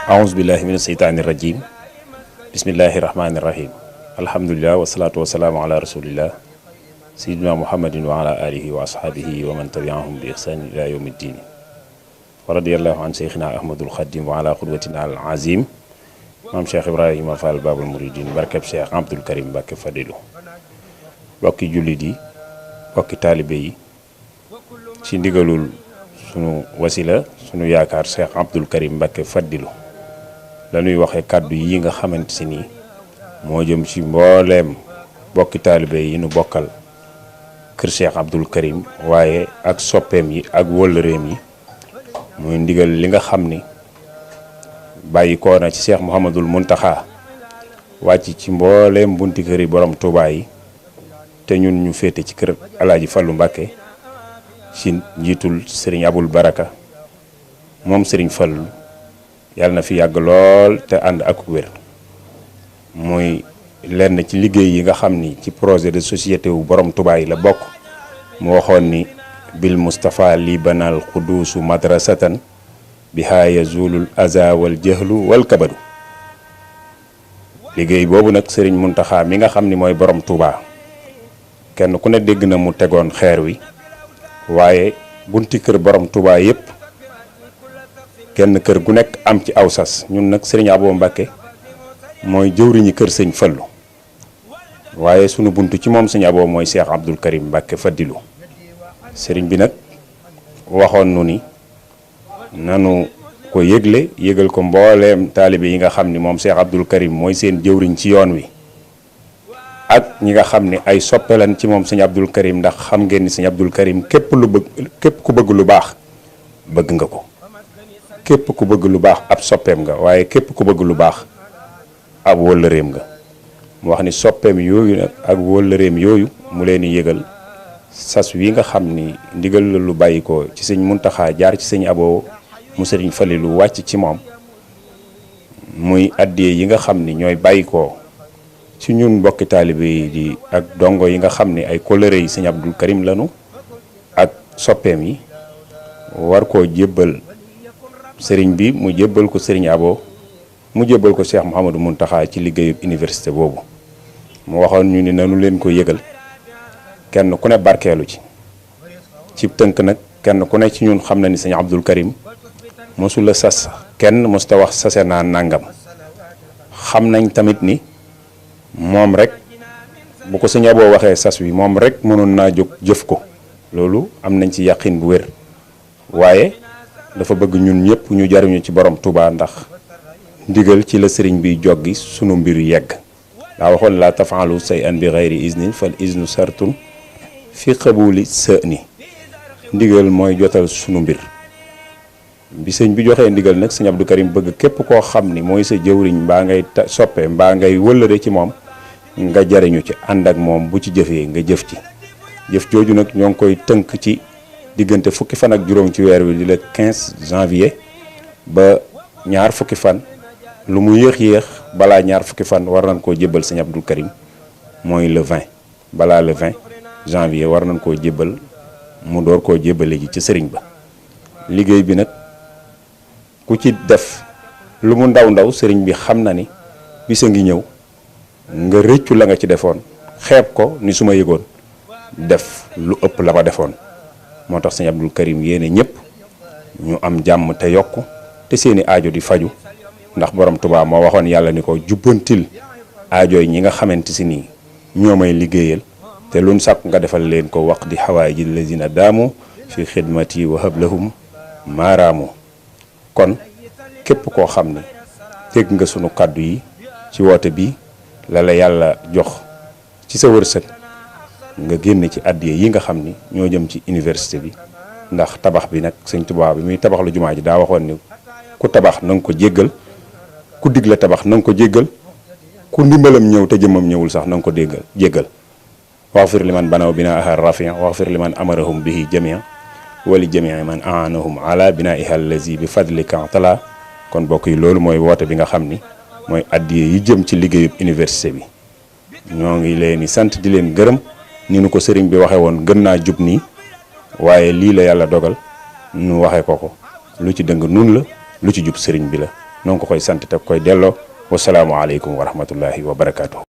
أعوذ بالله من الشيطان الرجيم بسم الله الرحمن الرحيم الحمد لله والصلاة والسلام على رسول الله سيدنا محمد وعلى آله وأصحابه ومن تبعهم بإحسان إلى يوم الدين ورضي الله عن شيخنا أحمد الخديم وعلى قدوتنا العظيم maam Cheikh Ibrahima Fall Babul Mouridine barkeb Cheikh Abdoul Karim Mbacké Fadilou bokki jullit yi bokki taalibe yi ci ndigalul sunu wasila sunu yaakaar Cheikh Abdoul Karim Mbacké Fadilou dañuy waxe kàddu yi nga xamante si nii moo jëm ci mbooleem bokki taalibe yi nu bokkal kër Cheikh Abdoul Karim waaye ak soppeem yi ak wëllëreem yi muy ndigal li nga xam ni bàyyi koo na ci Cheikh Mouhamadul Muntaxa wàcc ci mbooleem bunti kër yi borom Touba yi te ñun ñu féete ci kër Alaaji Fallu Mbacké ci njiitul Serigne Abul Baraka moom Serigne Fallu yàlla na fi yàgg lool te ànd ak wér muy lenn ci liggéey yi nga xam ni ci projet de société wu borom Touba yi la bokk mu waxoon ni bil Moustapha li banal xuduusu madrasatan bihaa yazulul aza wal jahlu wal kabadu liggéey boobu nag sëriñ Muntaxa mi nga xam ni mooy borom Touba kenn ku ne dégg na mu tegoon xeer wi waaye bunti kër borom Touba yépp kenn kër gu nekk am ci aw sas ñun nag sëriñ Abo Mbacké mooy jëwriñi kër sëñ Fallu waaye sunu buntu ci moom sëñ Abo mooy Cheikh Abdoul Karim Mbacké Fadilou sëriñ bi nag waxoon nu ni nanu ko yëgal ko mbooleem taalibe yi nga xam ni moom Cheikh Abdoul Karim mooy seen jëwriñ ci yoon wi ak ñi nga xam ni ay soppelan ci moom sëñ Abdoul Karim ndax xam ngeen ni sëñ Abdoul Karim képp ku bëgg lu baax bëgg nga ko képp ku bëgg lu baax ab soppeem nga waaye képp ku bëgg lu baax ab wëllëreem nga mu wax ni soppeem yooyu nag ak wëllëreem yooyu mu leen di yëgal sas wi nga xam ni ndigal la lu bàyyi ko ci sëñ Muntaxa jaar ci sëñ Abo mu sëriñ Falilu wàcc ci moom muy addiyee yi nga xam ni ñooy bàyyi ko ci ñun mbokki taalibe yi di ak dongo yi nga xam ni ay kóllëre yi sëñ Abdoul Karim lanu ak soppeem yi war koo jébbal sëriñ bi mu jébbal ko sëriñ Abo mu jébbal ko Cheikh Mouhamadou Muntaxa ci liggéeyub université boobu mu waxoon ñu ni nanu leen ko yëgal kenn ku ne barkeelu ci tënk nag kenn ku ne ci ñun xam na ni sëñ Abdoul Karim mosula sas kenn mosta wax sase naa nangam xam nañ tamit ni moom rek bu ko sëñ Abo waxee sas wi moom rek mënoon naa jóg jëf ko loolu am nañ ci yàqin bu wér waaye dafa bëgg ñun ñëpp ñu jariñu ci borom Touba ndax ndigal ci la sëriñ bi joggi sunu mbir yegg daa waxoon la tafaalu say an bi xayri isnin fal isnu sartun fi xabuli së ni ndigal mooy jotal sunu mbir bi sëñ bi joxee ndigal nag sëñ Abdou Karim bëgg képp koo xam ni mooy sa jëwriñ mbaa ngay soppe mbaa ngay wëllëre ci moom nga jariñu ci ànd ak moom bu ci jëfee nga jëf ci jëf jooju nag ñoo ngi koy tënk ci diggante fukki fan ak juróom ci weer wi di le 15 janvier ba ñaar fukki fan lu mu yéex balaa ñaar fukki fan war nañ koo jébbal sëñ Abdou Karim mooy le 20 balaa le 20 janvier war nañ koo jébbal mu door koo jébbale ji ci sëriñ ba liggéey bi nag ku ci def lu mu ndaw sëriñ bi xam na ni bisa ngi ñëw nga rëccu la nga ci defoon xeeb ko ni su ma yëgoon def lu ëpp la ma defoon moo tax sëñ Abdoul Karim yéene ñëpp ñu am jàmm te yokk te seeni aajo di faju ndax borom Touba moo waxoon yàlla ni ko jubbantil aajo yi ñi nga xamante si nii ñoo may liggéeyal te luñ sàkk nga defal leen ko wax di xawaay ji lazina daamu fi xidmati wa hablahum maaraamu kon képp koo xam ne dégg nga sunu kàddu yi ci woote bi la yàlla jox ci sa wërsëg nga génn ci addiye yi nga xam ni ñoo jëm ci université bi ndax tabax bi nag sëñ Tuubaa bi muy tabax lu jumaa ji daa waxoon ni ku tabax na nga ko jéggal ku digle tabax na nga ko jéggal ku ndimbalam ñëw te jëmmam ñëwul sax na nga ko jéggal waxfir liman banaw bina ahar rafia waxfir liman amarahum bihi jamia wali jamii man aanahum ala binaiha allazi bi fadlika tala kon bokk yi loolu mooy woote bi nga xam ni mooy addiye yi jëm ci liggéeyub université bi ñoo ngi leen di sant di leen gërëm ni nu ko sëriñ bi waxe woon gën naa jub nii waaye lii la yàlla dogal nu waxe ko lu ci dëng nun la lu ci jub sëriñ bi la noo ngi ko koy sant te koy delloo wasalaamualeykum wa rahmatullahi wa barakaatu.